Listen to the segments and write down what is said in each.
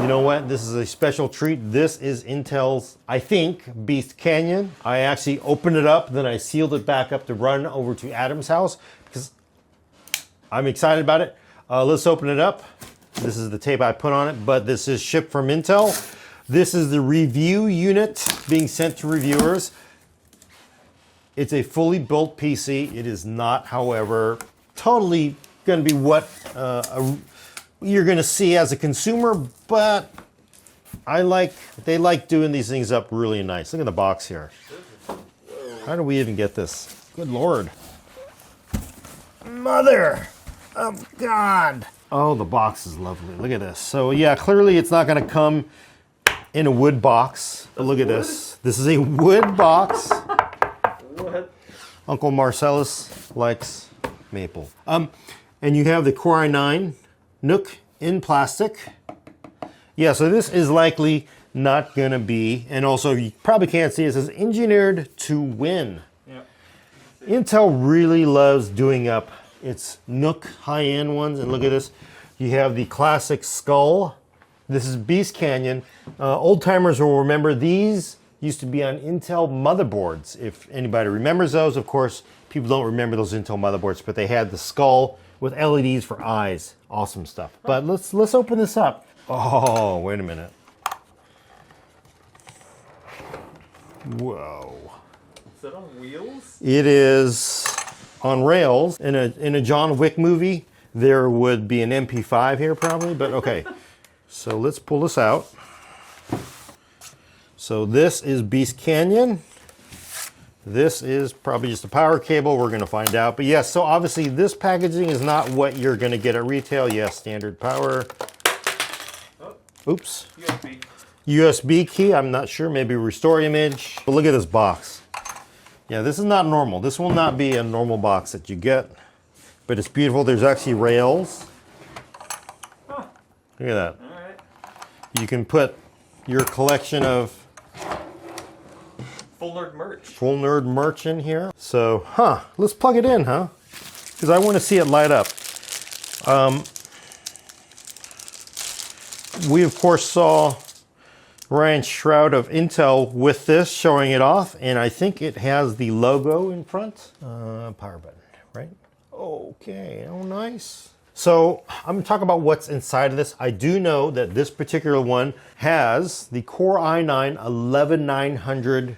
You know what? This is a special treat. This is Intel's, I think, Beast Canyon. I actually opened it up, then I sealed it back up to run over to Adam's house because I'm excited about it. Let's open it up. This is the tape I put on it, but this is shipped from Intel. This is the review unit being sent to reviewers. It's a fully built PC. It is not, however, totally going to be what you're going to see as a consumer, but they like doing these things up really nice. Look at the box here. How do we even get this? Good Lord. Mother of God. Oh, the box is lovely. Look at this. So yeah, clearly it's not going to come in a wood box. But look at this. This is a wood box. What? Uncle Marcellus likes maple. And you have the Core i9 NUC in plastic. Yeah, so this is likely not going to be, and also you probably can't see it says engineered to win. Yep. Intel really loves doing up its NUC high-end ones, and look at this. You have the classic skull. This is Beast Canyon. Old timers will remember these used to be on Intel motherboards. If anybody remembers those, of course, people don't remember those Intel motherboards, but they had the skull with LEDs for eyes. Awesome stuff. But let's open this up. Oh, wait a minute. Whoa. Is that on wheels? It is on rails. In a John Wick movie, there would be an MP5 here probably, but okay. So let's pull this out. So this is Beast Canyon. This is probably just a power cable. We're going to find out. But yes, so obviously this packaging is not what you're going to get at retail. Yes, standard power. Oh. Oops. USB. USB key. I'm not sure. Maybe restore image. But look at this box. Yeah, this is not normal. This will not be a normal box that you get. But it's beautiful. There's actually rails. Huh. Look at that. All right. You can put your collection of Full nerd merch in here. So, let's plug it in, because I want to see it light up. We, of course, saw Ryan Shroud of Intel with this, showing it off, and I think it has the logo in front. Power button, right? Okay, oh, nice. So I'm going to talk about what's inside of this. I do know that this particular one has the Core i9 11900KB.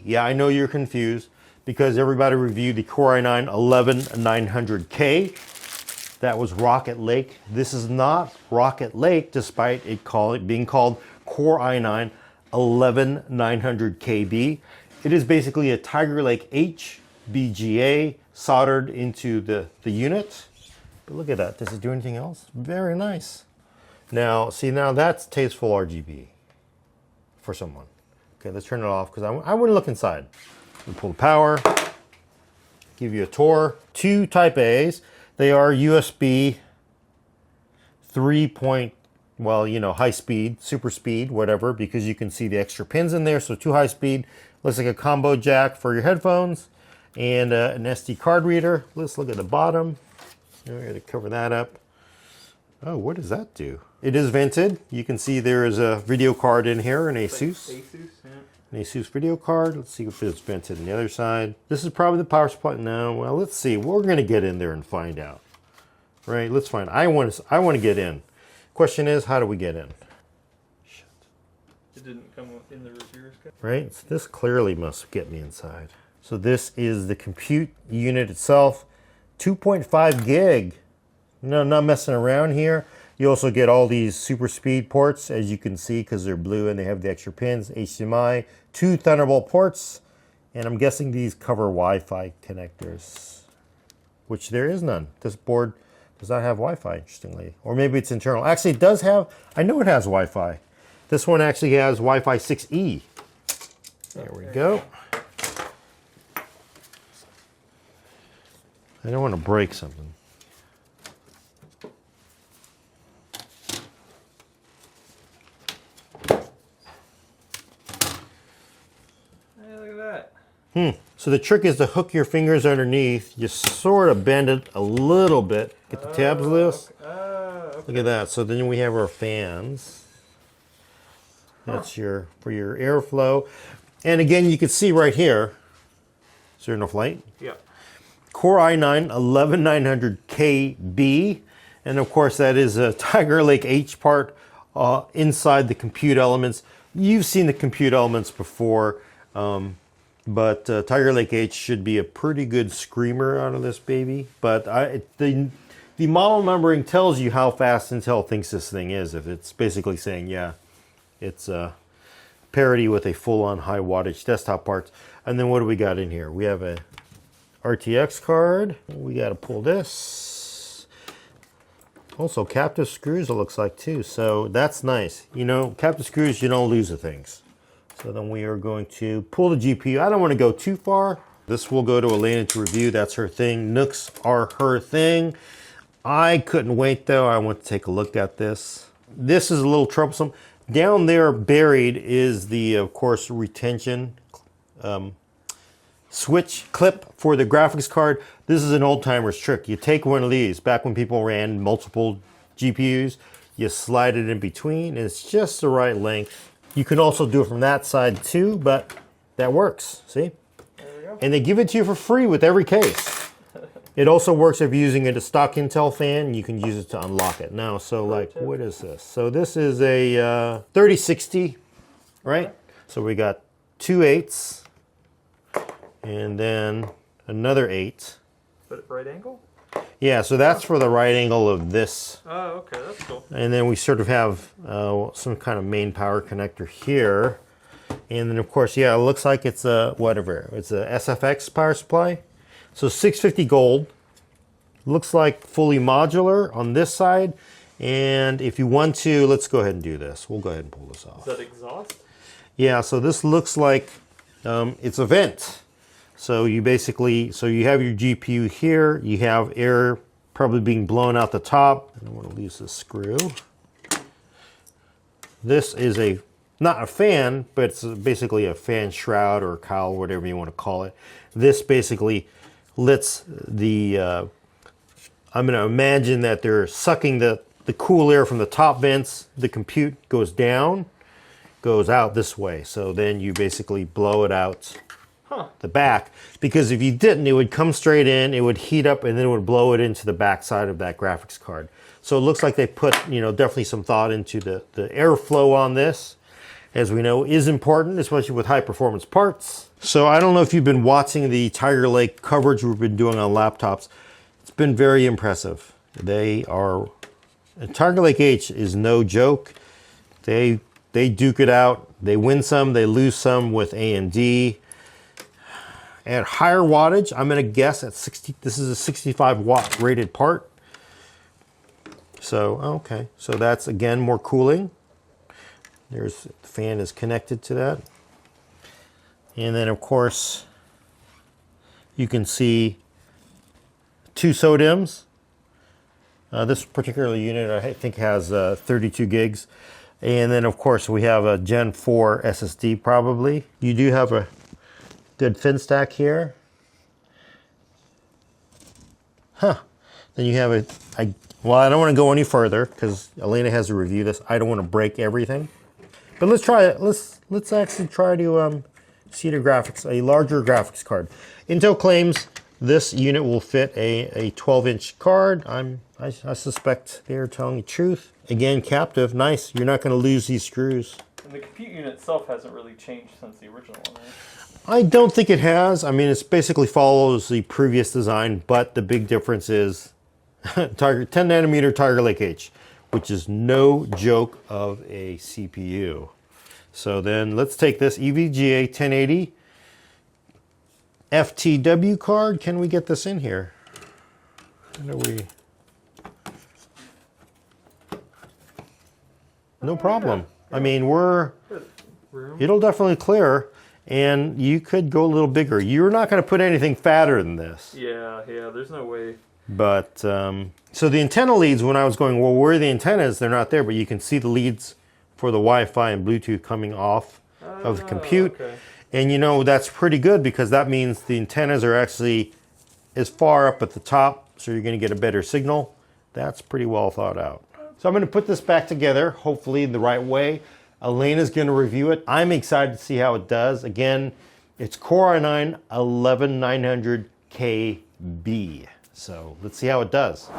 Yeah, I know you're confused because everybody reviewed the Core i9 11900K. That was Rocket Lake. This is not Rocket Lake, despite it being called Core i9 11900KB. It is basically a Tiger Lake HBGA soldered into the unit. But look at that. Does it do anything else? Very nice. Now, see, now that's tasteful RGB for someone. Okay, let's turn it off because I want to look inside. We pull the power, give you a tour. 2 Type A's. They are USB 3. High speed, super speed, whatever, because you can see the extra pins in there. So 2 high speed. Looks like a combo jack for your headphones. And an SD card reader. Let's look at the bottom. We're going to cover that up. Oh, what does that do? It is vented. You can see there is a video card in here, an Asus. Asus, yeah. An Asus video card. Let's see if it's vented on the other side. This is probably the power supply. No, well, let's see. We're going to get in there and find out. Right? Let's find. I want to get in. Question is, how do we get in? Shit. It didn't come in the reviewer's guide. Right? So this clearly must get me inside. So this is the compute unit itself, 2.5 gig. No, not messing around here. You also get all these super speed ports, as you can see, because they're blue and they have the extra pins, HDMI, 2 Thunderbolt ports, and I'm guessing these cover Wi-Fi connectors, which there is none. This board does not have Wi-Fi, interestingly. Or maybe it's internal. Actually, it does have, I know it has Wi-Fi. This one actually has Wi-Fi 6E. There we go. I don't want to break something. Hey, look at that. So the trick is to hook your fingers underneath. You sort of bend it a little bit. Get the tabs loose. Okay. okay. Look at that. So then we have our fans. That's for your airflow. And again, you can see right here. Is there enough light? Yeah. Core i9 11900KB. And of course, that is a Tiger Lake H part inside the compute elements. You've seen the compute elements before, but Tiger Lake H should be a pretty good screamer out of this baby. But the model numbering tells you how fast Intel thinks this thing is. If it's basically saying, yeah, it's parity with a full-on high wattage desktop parts. And then what do we got in here? We have a RTX card. We got to pull this. Also captive screws, it looks like, too. So that's nice. You know, captive screws, you don't lose the things. So then we are going to pull the GPU. I don't want to go too far. This will go to Alaina to review. That's her thing. NUCs are her thing. I couldn't wait, though. I want to take a look at this. This is a little troublesome. Down there buried is the, of course, retention switch clip for the graphics card. This is an old timer's trick. You take one of these, back when people ran multiple GPUs, you slide it in between, and it's just the right length. You can also do it from that side too, but that works, see? There we go. And they give it to you for free with every case. It also works if you're using a stock Intel fan. You can use it to unlock it. Now, so like, what is this? So this is a 3060, right? So we got 2 8s, and then another 8. But at right angle? Yeah, so that's for the right angle of this. Oh, okay, that's cool. And then we sort of have some kind of main power connector here. And then, of course, yeah, it looks like it's a, whatever, it's a SFX power supply. So 650 gold. Looks like fully modular on this side. And if you want to, let's go ahead and do this. We'll go ahead and pull this off. Is that exhaust? Yeah, so this looks like it's a vent. So you basically, so you have your GPU here. You have air probably being blown out the top. I don't want to lose this screw. This is not a fan, but it's basically a fan shroud or a cowl, whatever you want to call it. This basically lets the, I'm going to imagine that they're sucking the cool air from the top vents. The compute goes down, goes out this way. So then you basically blow it out the back. Because if you didn't, it would come straight in, it would heat up, and then it would blow it into the back side of that graphics card. So it looks like they put, you know, definitely some thought into the airflow on this. As we know, is important, especially with high performance parts. So I don't know if you've been watching the Tiger Lake coverage we've been doing on laptops. It's been very impressive. Tiger Lake H is no joke. They duke it out. They win some, they lose some with AMD. At higher wattage, I'm gonna guess at 60, this is a 65 watt rated part. So, okay, so that's again more cooling. The fan is connected to that. And then of course, you can see 2 SODIMMs. This particular unit I think has 32 gigs. And then of course we have a Gen 4 SSD probably. You do have a good fin stack here. Then you have well, I don't want to go any further because Alaina has to review this. I don't want to break everything. But let's try it. Let's actually try to see the graphics, a larger graphics card. Intel claims this unit will fit a 12-inch card. I suspect they're telling the truth. Again, captive, nice. You're not going to lose these screws. And the compute unit itself hasn't really changed since the original one, right? I don't think it has. I mean, it basically follows the previous design, but the big difference is 10 nanometer Tiger Lake H, which is no joke of a CPU. So then let's take this EVGA 1080 FTW card. Can we get this in here? How do we? No problem. I mean, it'll definitely clear. And you could go a little bigger. You're not going to put anything fatter than this. Yeah, there's no way. But, so the antenna leads, when I was going, well, where are the antennas? They're not there, but you can see the leads for the Wi-Fi and Bluetooth coming off of the compute. Okay. And you know, that's pretty good because that means the antennas are actually as far up at the top, so you're going to get a better signal. That's pretty well thought out. So I'm going to put this back together, hopefully in the right way. Alaina's going to review it. I'm excited to see how it does. Again, it's Core i9 11900KB. So let's see how it does.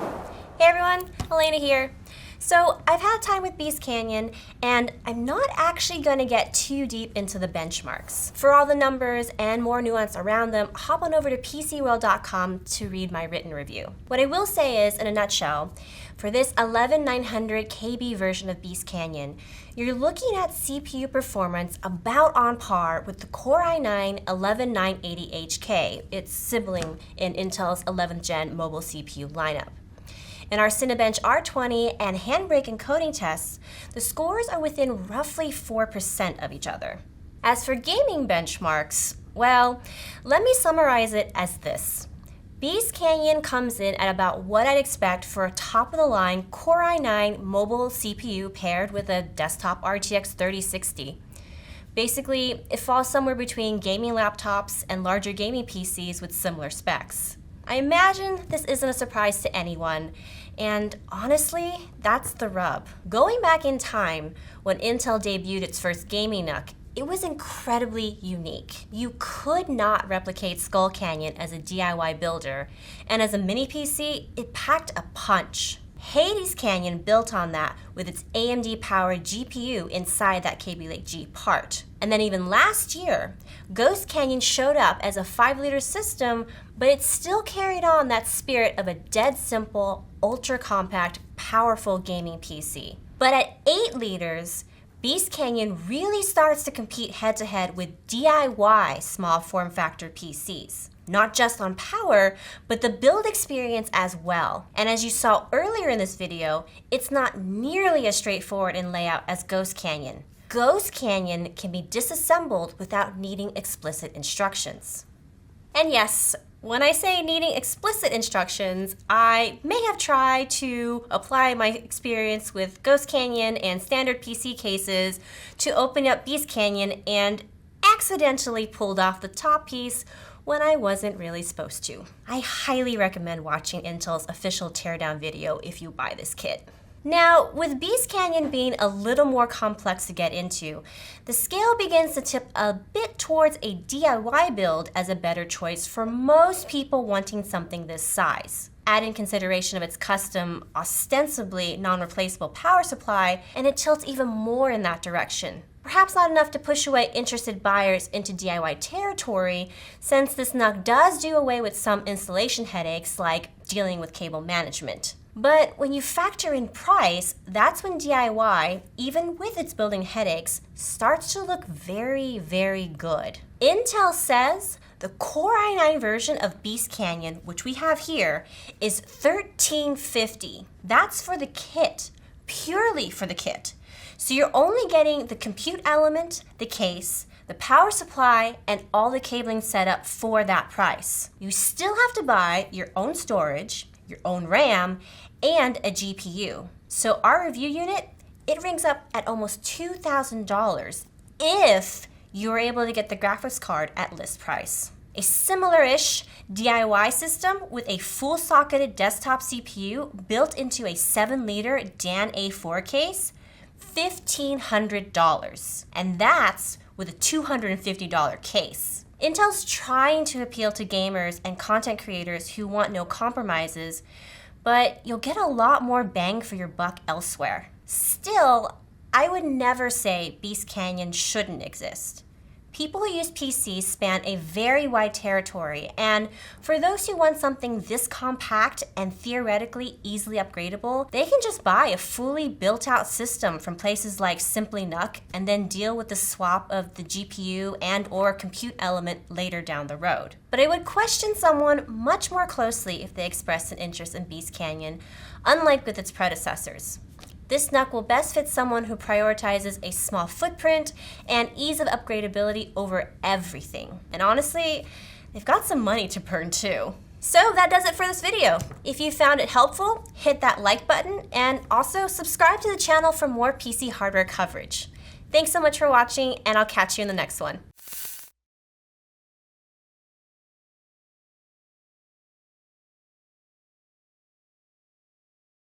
Hey everyone, Alaina here. So I've had time with Beast Canyon, and I'm not actually going to get too deep into the benchmarks. For all the numbers and more nuance around them, hop on over to PCWorld.com to read my written review. What I will say is, in a nutshell, for this 11900 KB version of Beast Canyon, you're looking at CPU performance about on par with the Core i9 11980HK, its sibling in Intel's 11th gen mobile CPU lineup. In our Cinebench R20 and Handbrake encoding tests, the scores are within roughly 4% of each other. As for gaming benchmarks, well, let me summarize it as this. Beast Canyon comes in at about what I'd expect for a top-of-the-line Core i9 mobile CPU paired with a desktop RTX 3060. Basically, it falls somewhere between gaming laptops and larger gaming PCs with similar specs. I imagine this isn't a surprise to anyone, and honestly, that's the rub. Going back in time, when Intel debuted its first gaming NUC, it was incredibly unique. You could not replicate Skull Canyon as a DIY builder, and as a mini PC, it packed a punch. Hades Canyon built on that with its AMD-powered GPU inside that Kaby Lake G part. And then even last year, Ghost Canyon showed up as a 5-liter system, but it still carried on that spirit of a dead simple, ultra-compact, powerful gaming PC. But at 8 liters, Beast Canyon really starts to compete head-to-head with DIY small form factor PCs. Not just on power, but the build experience as well. And as you saw earlier in this video, it's not nearly as straightforward in layout as Ghost Canyon. Ghost Canyon can be disassembled without needing explicit instructions. And yes, when I say needing explicit instructions, I may have tried to apply my experience with Ghost Canyon and standard PC cases to open up Beast Canyon and accidentally pulled off the top piece when I wasn't really supposed to. I highly recommend watching Intel's official teardown video if you buy this kit. Now, with Beast Canyon being a little more complex to get into, the scale begins to tip a bit towards a DIY build as a better choice for most people wanting something this size. Add in consideration of its custom, ostensibly non-replaceable power supply, and it tilts even more in that direction. Perhaps not enough to push away interested buyers into DIY territory, since this NUC does do away with some installation headaches like dealing with cable management. But when you factor in price, that's when DIY, even with its building headaches, starts to look very, very good. Intel says the Core i9 version of Beast Canyon, which we have here, is $1,350. That's for the kit, purely for the kit. So you're only getting the compute element, the case, the power supply, and all the cabling set up for that price. You still have to buy your own storage, your own RAM, and a GPU. So our review unit, it rings up at almost $2,000 if you're able to get the graphics card at list price. A similar-ish DIY system with a full-socketed desktop CPU built into a 7-liter Dan A4 case, $1,500. And that's with a $250 case. Intel's trying to appeal to gamers and content creators who want no compromises, but you'll get a lot more bang for your buck elsewhere. Still, I would never say Beast Canyon shouldn't exist. People who use PCs span a very wide territory, and for those who want something this compact and theoretically easily upgradable, they can just buy a fully built-out system from places like Simply NUC and then deal with the swap of the GPU and or compute element later down the road. But I would question someone much more closely if they expressed an interest in Beast Canyon, unlike with its predecessors. This NUC will best fit someone who prioritizes a small footprint and ease of upgradability over everything. And honestly, they've got some money to burn too. So that does it for this video. If you found it helpful, hit that like button and also subscribe to the channel for more PC hardware coverage. Thanks so much for watching, and I'll catch you in the next one.